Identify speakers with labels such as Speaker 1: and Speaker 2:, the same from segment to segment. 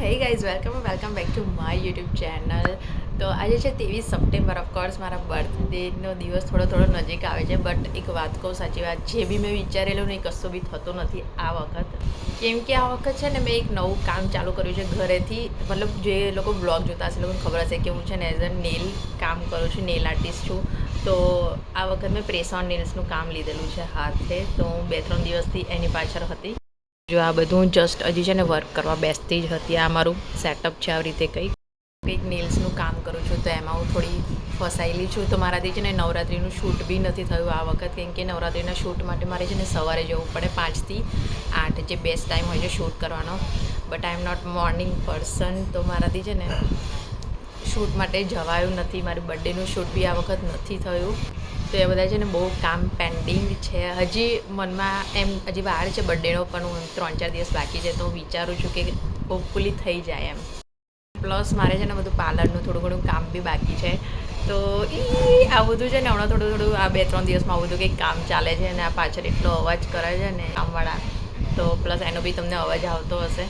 Speaker 1: Hey guys welcome back to my YouTube channel. તો આજે છે 23 સપ્ટેમ્બર. ઓફકોર્સ મારા બર્થડેનો દિવસ થોડો નજીક આવે છે. બટ એક વાત કહું, સાચી વાત, જે બી મેં વિચારેલું ને એ કશું બી થતું નથી આ વખત. કેમ કે આ વખત છે ને મેં એક નવું કામ ચાલુ કર્યું છે ઘરેથી. મતલબ જે લોકો બ્લોગ જોતા હશે એ લોકોને ખબર હશે કે હું છે ને એઝ અ નેલ કામ કરું છું, નેલ આર્ટિસ્ટ છું. તો આ વખત મેં પ્રેસ ઓન નેલ્સનું કામ લીધેલું છે હાથે. તો હું 2-3 દિવસથી એની પાછળ હતી. જો આ બધું જસ્ટ હજી છે ને વર્ક કરવા બેસતી જ હતી. આ મારું સેટઅપ છે. આવી રીતે કંઈક નેલ્સનું કામ કરું છું. તો એમાં હું થોડી ફસાયેલી છું. તો મારાથી છે ને નવરાત્રિનું શૂટ બી નથી થયું આ વખત. કેમ કે નવરાત્રિના શૂટ માટે મારે છે ને સવારે જવું પડે 5 થી 8, જે બેસ્ટ ટાઈમ હોય છે શૂટ કરવાનો. But I am not morning person. તો મારાથી છે ને શૂટ માટે જવાયું નથી. મારું બર્થડેનું શૂટ બી આ વખત નથી થયું. તો એ બધા છે ને બહુ કામ પેન્ડિંગ છે. હજી મનમાં એમ હજી વાર છે બર્થડેનો, પણ હું 3-4 દિવસ બાકી છે. તો હું વિચારું છું કે હોપફુલી થઈ જાય એમ. પ્લસ મારે છે ને બધું પાર્લરનું થોડું ઘણું કામ બી બાકી છે. તો આ બધું છે ને હમણાં થોડું આ 2-3 દિવસમાં આવું બધું કંઈક કામ ચાલે છે. અને આ પાછળ એટલો અવાજ કરે છે ને કામવાળા. તો પ્લસ એનો બી તમને અવાજ આવતો હશે.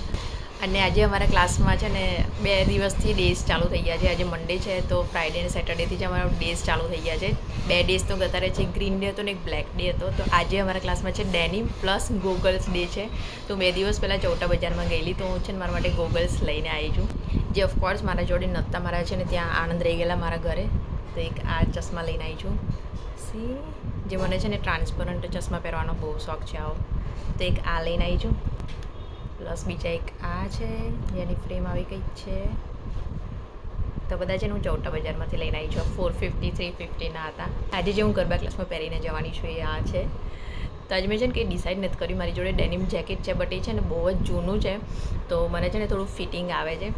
Speaker 1: અને આજે અમારા ક્લાસમાં છે ને 2 દિવસથી ડેઝ ચાલુ થઈ ગયા છે. આજે મંડે છે તો ફ્રાઈડે અને સેટરડેથી જ અમારા ડેઝ ચાલુ થઈ ગયા છે. 2 ડેઝ તો ગતા રહે છે. ગ્રીન ડે હતો ને એક બ્લેક ડે હતો. તો આજે અમારા ક્લાસમાં છે ડેનિમ પ્લસ ગોગલ્સ ડે છે. તો 2 દિવસ પહેલાં ચોટા બજારમાં ગયેલી. તો હું છે ને મારા માટે ગોગલ્સ લઈને આવી છું. જે ઓફકોર્સ મારા જોડે નહોતા. મારા છે ને ત્યાં આનંદ રહી ગયેલા મારા ઘરે. તો એક આ ચશ્મા લઈને આવી છું. સી, જે મને છે ને ટ્રાન્સપરન્ટ ચશ્મા પહેરવાનો બહુ શોખ છે આવો. તો એક આ લઈને આવી છું. પ્લસ બીજા એક આ છે જેની ફ્રેમ આવી કંઈક છે. તો બધા છે ને હું ચોટા બજારમાંથી લઈને આવી છું. 450, 350ના હતા. આજે જે હું ગરબા ક્લાસમાં પહેરીને જવાની છું એ આ છે. તો આજે મેં છે ને કંઈ ડિસાઇડ નથી કર્યું. મારી જોડે ડેનિમ જેકેટ છે, બટ એ છે ને બહુ જ જૂનું છે. તો મને છે ને થોડું ફિટિંગ આવે છે.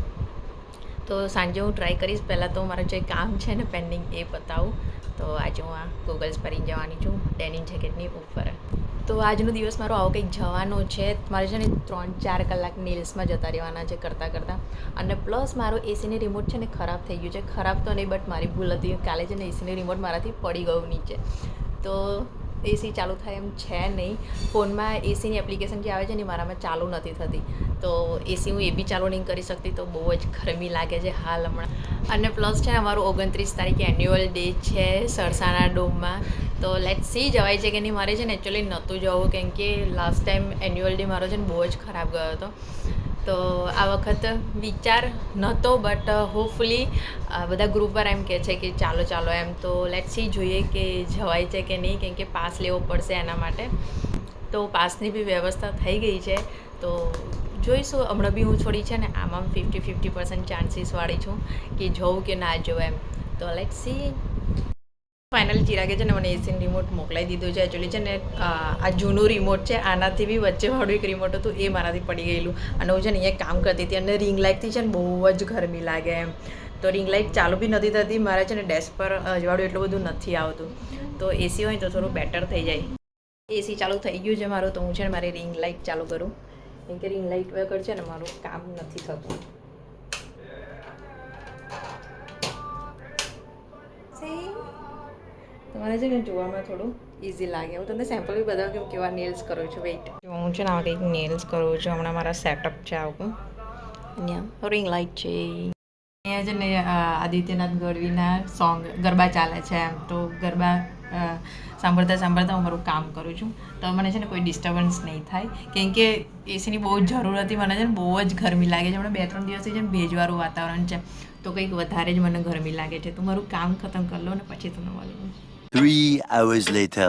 Speaker 1: તો સાંજે હું ટ્રાય કરીશ. પહેલાં તો મારું જે કામ છે ને પેન્ડિંગ એ પતાવું. તો આજે હું આ ગોગલ્સ પહેરીને જવાની છું ડેનિમ જેકેટની ઉપર. તો આજનો દિવસ મારો આવો કંઈક જવાનો છે. મારે છે ને 3-4 કલાક નેલ્સમાં જતા રહેવાના છે કરતાં. અને પ્લસ મારો એસીની રિમોટ છે ને ખરાબ થઈ ગયું છે. ખરાબ તો નહીં, બટ મારી ભૂલ હતી. કાલે છે ને એસીની રિમોટ મારાથી પડી ગયું નીચે. તો એસી ચાલુ થાય એમ છે નહીં. ફોનમાં એસીની એપ્લિકેશન જે આવે છે ને મારામાં ચાલુ નથી થતી. તો એસી હું એ બી ચાલુ નહીં કરી શકતી. તો બહુ જ ગરમી લાગે છે હાલ હમણાં. અને પ્લસ છે ને અમારું 29 તારીખે એન્યુઅલ ડે છે સરસાના ડોમમાં. તો લેટ્સ સી જવાય છે કે નહીં. મારે છે ને એકચ્યુઅલી નહોતું જવું, કેમ કે લાસ્ટ ટાઈમ એન્યુઅલ ડે મારો છે ને બહુ જ ખરાબ ગયો હતો. તો આ વખત વિચાર નહોતો, બટ હોપફુલી બધા ગ્રુપ પર એમ કહે છે કે ચાલો એમ. તો લેટ્સ સી, જોઈએ કે જવાય છે કે નહીં. કેમ કે પાસ લેવો પડશે એના માટે. તો પાસની બી વ્યવસ્થા થઈ ગઈ છે. તો જોઈશું. હમણાં બી હું થોડી છે ને આમાં 50-50% ચાન્સીસવાળી છું કે જવું કે ના જવું એમ. તો લેટ્સ સી. ફાઇનલી ચિરાગે છે ને મને એસીનું રિમોટ મોકલાવી દીધું છે. એકચ્યુઅલી છે ને આ જૂનું રિમોટ છે. આનાથી બી વચ્ચેવાળું એક રિમોટ હતું, એ મારાથી પડી ગયેલું. અને હું છે ને અહીંયા કામ કરતી હતી. અને રિંગ લાઇટથી છે ને બહુ જ ગરમી લાગે એમ. તો રિંગ લાઇટ ચાલુ બી નથી થતી. મારે છે ને ડેસ્ક પર અજવાળું એટલું બધું નથી આવતું. તો એસી હોય તો થોડું બેટર થઈ જાય. એસી ચાલુ થઈ ગયું છે મારું. તો હું છે ને મારી રિંગ લાઇટ ચાલુ કરું. કેમ કે રિંગ લાઇટ વગર છે ને મારું કામ નથી થતું. તમારે છે ને જોવામાં થોડું ઇઝી લાગે. હું તમને સેમ્પલ બી બતાવું કે હું કેવા નેલ્સ કરું છું. વેઇટ, હું છે ને આવા કંઈક નેલ્સ કરું છું. હમણાં મારા સેટઅપ છે આવું. અહીંયા રિંગ લાઇટ છે. અહીંયા છે ને આદિત્યનાથ ગઢવીના સોંગ ગરબા ચાલે છે એમ. તો ગરબા સાંભળતા હું મારું કામ કરું છું. તો મને છે ને કોઈ ડિસ્ટર્બન્સ નહીં થાય. કેમ કે એસીની બહુ જ જરૂર હતી. મને છે ને બહુ જ ગરમી લાગે છે. હમણાં 2-3 દિવસથી છે ને ભેજવાળું વાતાવરણ છે. તો કંઈક વધારે જ મને ગરમી લાગે છે. તો મારું કામ ખતમ કરી લો ને પછી તમને મળું.
Speaker 2: 3 hours later.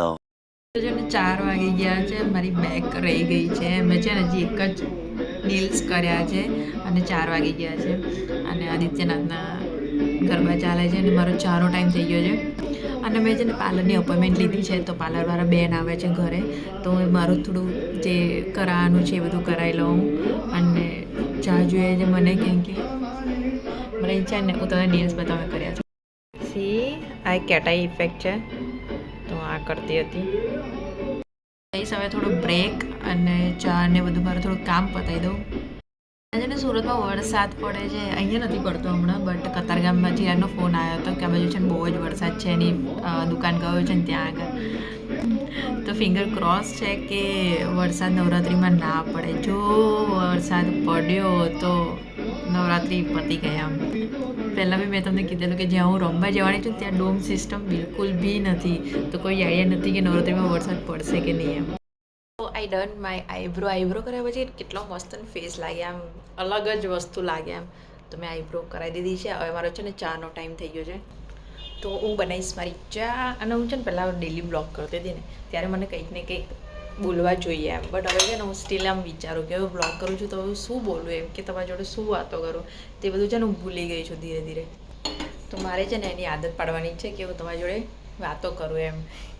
Speaker 1: તો છે ને 4 વાગી ગયા છે. મારી બેગ રહી ગઈ છે. મેં છે ને હજી એક જ નેલ્સ કર્યા છે અને 4 વાગી ગયા છે. અને આદિત્યનાથના ગરબા ચાલે છે અને મારો ચાનો ટાઈમ થઈ ગયો છે. અને મેં છે ને પાર્લરની અપોઇન્ટમેન્ટ લીધી છે. તો પાર્લરવાળા બેન આવે છે ઘરે. તો મારું થોડું જે કરાવવાનું છે એ બધું કરાવી લઉં. અને ચા જોઈએ છે મને. કેમ કે મને ઈચ્છા ને હું તમને નેલ્સ બતાવવા કર્યા છે. સી, આ એક કેટાઈ ઇફેક્ટ છે. તો આ કરતી હતી. એ સમયે થોડો બ્રેક અને ચા ને બધું મારું થોડું કામ પતાવી દઉં. આજે ને સુરતમાં વરસાદ પડે છે. અહીંયા નથી પડતો હમણાં, બટ કતારગામમાંથી એનો ફોન આવ્યો હતો કે આ બાજુ છે ને બહુ જ વરસાદ છે. એની દુકાન ગયો છે ને ત્યાં આગળ. તો ફિંગર ક્રોસ છે કે વરસાદ નવરાત્રિમાં ના પડે. જો વરસાદ પડ્યો તો નવરાત્રિ પતી ગયા. પહેલાં બી મેં તમને કીધેલું કે જ્યાં હું રમવા જવાની છું ત્યાં ડોમ સિસ્ટમ બિલકુલ બી નથી, તો કોઈ આઈડિયા નથી કે નવરાત્રિમાં વરસાદ પડશે કે નહીં એમ. તો આઈ ડન માય આઈબ્રો કર્યા પછી કેટલો મસ્ત ફેસ લાગે, આમ અલગ જ વસ્તુ લાગે એમ. તો મેં આઈબ્રો કરાવી દીધી છે. હવે મારો છે ને ચાનો ટાઈમ થઈ ગયો છે, તો હું બનાવીશ મારી ચા. અને હું છે ને પહેલાં ડેલી બ્લોગ કરતી હતી ને ત્યારે મને કંઈક ને કંઈક બોલવા જોઈએ એમ, બટ હવે છે ને હું સ્ટીલ આમ વિચારું કે હવે બ્લોગ કરું છું તો હવે શું બોલું એમ, કે તમારી જોડે શું વાતો કરું, તે બધું છે ને હું ભૂલી ગઈ છું ધીરે ધીરે. તો મારે છે ને એની આદત પાડવાની છે કે હું તમારી જોડે વાતો કરું એમ.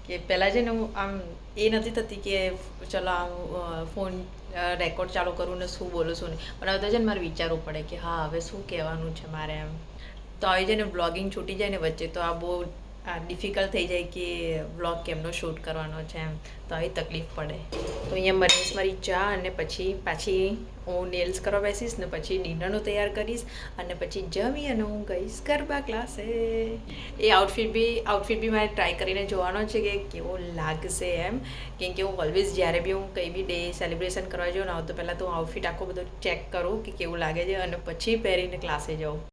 Speaker 1: કે પહેલાં છે ને હું આમ એ નથી થતી કે ચલો આમ ફોન રેકોર્ડ ચાલુ કરું ને શું બોલું શું નહીં, પણ હવે તો છે ને મારે વિચારવું પડે કે હા હવે શું કહેવાનું છે મારે એમ. તો આવી છે ને બ્લોગિંગ છૂટી જાય ને વચ્ચે તો આ બહુ ડિફિકલ્ટ થઈ જાય કે બ્લોગ કેમનો શૂટ કરવાનો છે એમ, તો આવી તકલીફ પડે. તો અહીંયા બનીશ મારી ચા અને પછી પાછી હું નેલ્સ કરવા બેસીશ ને પછી ડિનરનું તૈયાર કરીશ અને પછી જમી અને હું ગઈશ ગરબા ક્લાસે. એ આઉટફિટ બી મારે ટ્રાય કરીને જોવાનો છે કે કેવો લાગશે એમ, કેમ કે હું ઓલવેઝ જ્યારે બી હું કંઈ બી ડે સેલિબ્રેશન કરવા જાઉં ને તો પહેલાં તો હું આઉટફિટ આખો બધો ચેક કરું કે કેવું લાગે છે અને પછી પહેરીને ક્લાસે જાઉં.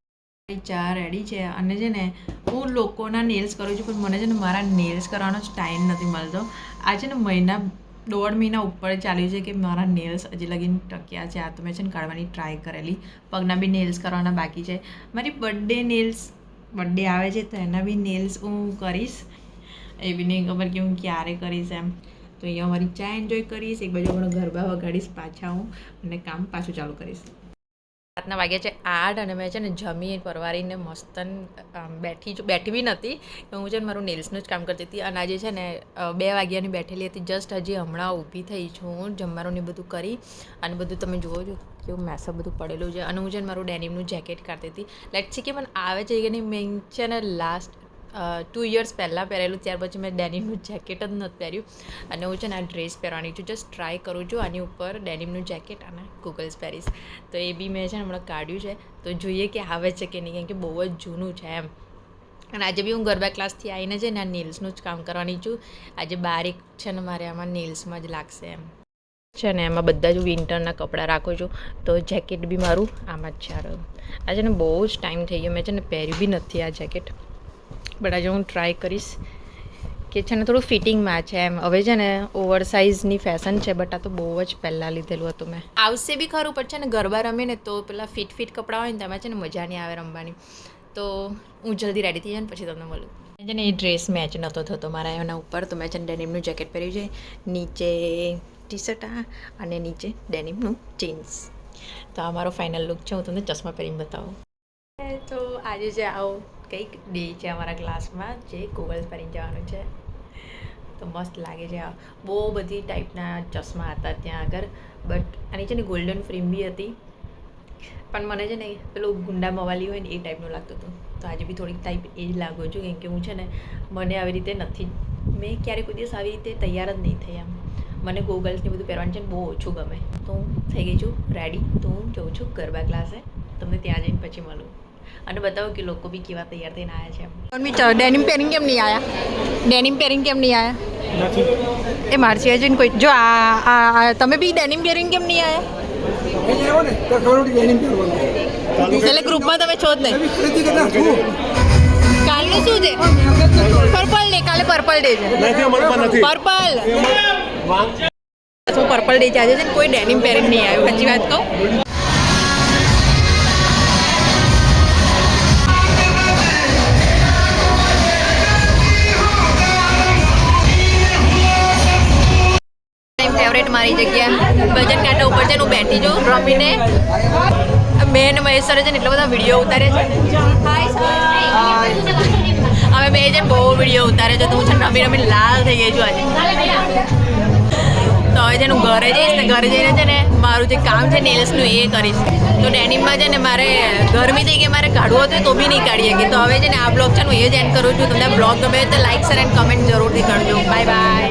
Speaker 1: ચા રેડી છે અને છે ને હું લોકોના નેલ્સ કરું છું, પણ મને છે ને મારા નેલ્સ કરવાનો જ ટાઈમ નથી મળતો. આ છે ને દોઢ મહિના ઉપર ચાલ્યું છે કે મારા નેલ્સ હજી લગીને ટક્યા છે. આ તો મેં છે ને કાઢવાની ટ્રાય કરેલી, પગના બી નેલ્સ કરવાના બાકી છે. મારી બર્થડે આવે છે તો એના બી નેલ્સ હું કરીશ. એ બી નહીં ખબર કે હું ક્યારે કરીશ એમ. તો અહીંયા મારી ચા એન્જોય કરીશ, એક બાજુ મને ગરબા વગાડીશ પાછા હું અને કામ પાછું ચાલુ કરીશ. રાતના વાગ્યા છે 8 અને મેં છે ને જમી પરવારીને મસ્તન બેઠી બી નથી. હું છે ને મારું નેલ્સનું જ કામ કરતી હતી અને આજે છે ને 2 વાગ્યાની બેઠેલી હતી. જસ્ટ હજી હમણાં ઊભી થઈ છું, જમવાનું ને બધું કરી અને બધું તમે જુઓ છો કેવું મેસઅપ બધું પડેલું છે. અને હું છે ને મારું ડેનિમનું જેકેટ કાઢતી હતી. લેટ્સ સી કે મને આવે છે કે નહીં. મેં છે ને લાસ્ટ 2 years પહેલાં પહેરેલું, ત્યાર પછી મેં ડેનિમનું જેકેટ જ નથી પહેર્યું અને હું છે ને આ ડ્રેસ પહેરવાની છું. જસ્ટ ટ્રાય કરું છું આની ઉપર ડેનિમનું જેકેટ અને ગૂગલ્સ પહેરીશ. તો એ બી મેં છે ને હમણાં કાઢ્યું છે, તો જોઈએ કે આવે છે કે નહીં, કેમ કે બહુ જ જૂનું છે એમ. અને આજે બી હું ગરબા ક્લાસથી આવીને છે ને આ નેલ્સનું જ કામ કરવાની છું. આજે બારીક છે ને મારે આમાં નેલ્સમાં જ લાગશે એમ છે ને. એમાં બધા જ વિન્ટરના કપડાં રાખું છું, તો જેકેટ બી મારું આમાં જ છે. આજે ને બહુ જ ટાઈમ થઈ ગયો, મેં છે ને પહેર્યું બી નથી આ જેકેટ, બટ આજે હું ટ્રાય કરીશ કે છે ને થોડું ફિટિંગમાં છે એમ. હવે છે ને ઓવર સાઇઝની ફેશન છે, બટ આ તો બહુ જ પહેલાં લીધેલું હતું મેં. આવશે બી ખરું, પણ છે ને ગરબા રમે ને તો પેલા ફિટ કપડાં હોય ને તેમાં છે ને મજા નહીં આવે રમવાની. તો હું જલ્દી રેડી થઈ જાય ને પછી તમને મળું. છે ને એ ડ્રેસ મેચ નહોતો થતો મારા એના ઉપર, તો મેં છે ને ડેનિમનું જેકેટ પહેર્યું છે, નીચે ટી-શર્ટ અને નીચે ડેનિમનું જીન્સ. તો આ મારો ફાઇનલ લુક છે. હું તમને ચશ્મા પહેરીને બતાવું. તો આજે જે આવો કંઈક ડે છે અમારા ક્લાસમાં, જે ગોગલ્સ પહેરીને જવાનું છે. તો મસ્ત લાગે છે. બહુ બધી ટાઈપના ચશ્મા હતા ત્યાં આગળ, બટ આની છે ને ગોલ્ડન ફ્રેમ બી હતી, પણ મને છે ને પેલું ગુંડા મવાલી હોય ને એ ટાઈપનું લાગતું હતું. તો આજે બી થોડીક ટાઈપ એ જ લાગુ છું, કેમ કે હું છે ને મને આવી રીતે નથી, મેં ક્યારેક કોઈ દિવસ આવી રીતે તૈયાર જ નહીં થઈ એમ. મને ગોગલ્સને બધું પહેરવાનું છે ને બહુ ઓછું ગમે. તો હું થઈ ગઈ છું રેડી, તો હું જઉં છું ગરબા ક્લાસે. તમને ત્યાં જઈને પછી મળું અને બતાવો કે લોકો બી કેવા તૈયાર થઈને આવ્યા છે. ડેનિમ પહેરીને કેમ નહીં આવ્યા? એ મારસી આજે કોઈ જો આ તમે બી ડેનિમ પહેરીને કેમ નહીં આવ્યા? એટલે ગ્રુપમાં તમે છો જ નહીં. કાલનું શું છે? પર્પલ ને કાલે પર્પલ ડે છે. પર્પલ હું પર્પલ ડે છે આજે છે ને કોઈ ડેનિમ પહેરીને નહીં આવ્યું. સાચી વાત કહું. ફેવરેટ મારી જગ્યા ભજન કાંટા ઉપર છે, હું બેઠી છું રમીને. મેં ને મહેશ સરે છે ને એટલા બધા વિડીયો ઉતાર્યા છે. હવે બે છે બહુ વિડીયો ઉતારે છે, તો હું છે ને રમી લાલ થઈ ગઈ છું આજે. તો હવે છે ને હું ઘરે જઈશ ને ઘરે જઈને છે ને મારું જે કામ છે નેલ્સનું એ કરીશ. તો ડેનિમમાં છે ને મારે ગરમી થઈ ગઈ, મારે કાઢવું હતું તો બી નહીં કાઢી શકી. તો હવે છે ને આ બ્લોગ છે હું એ જ એન્ડ કરું છું. તમને બ્લોગ ગમે તો લાઈક શેર એન્ડ કમેન્ટ જરૂરથી કરજો. Bye bye.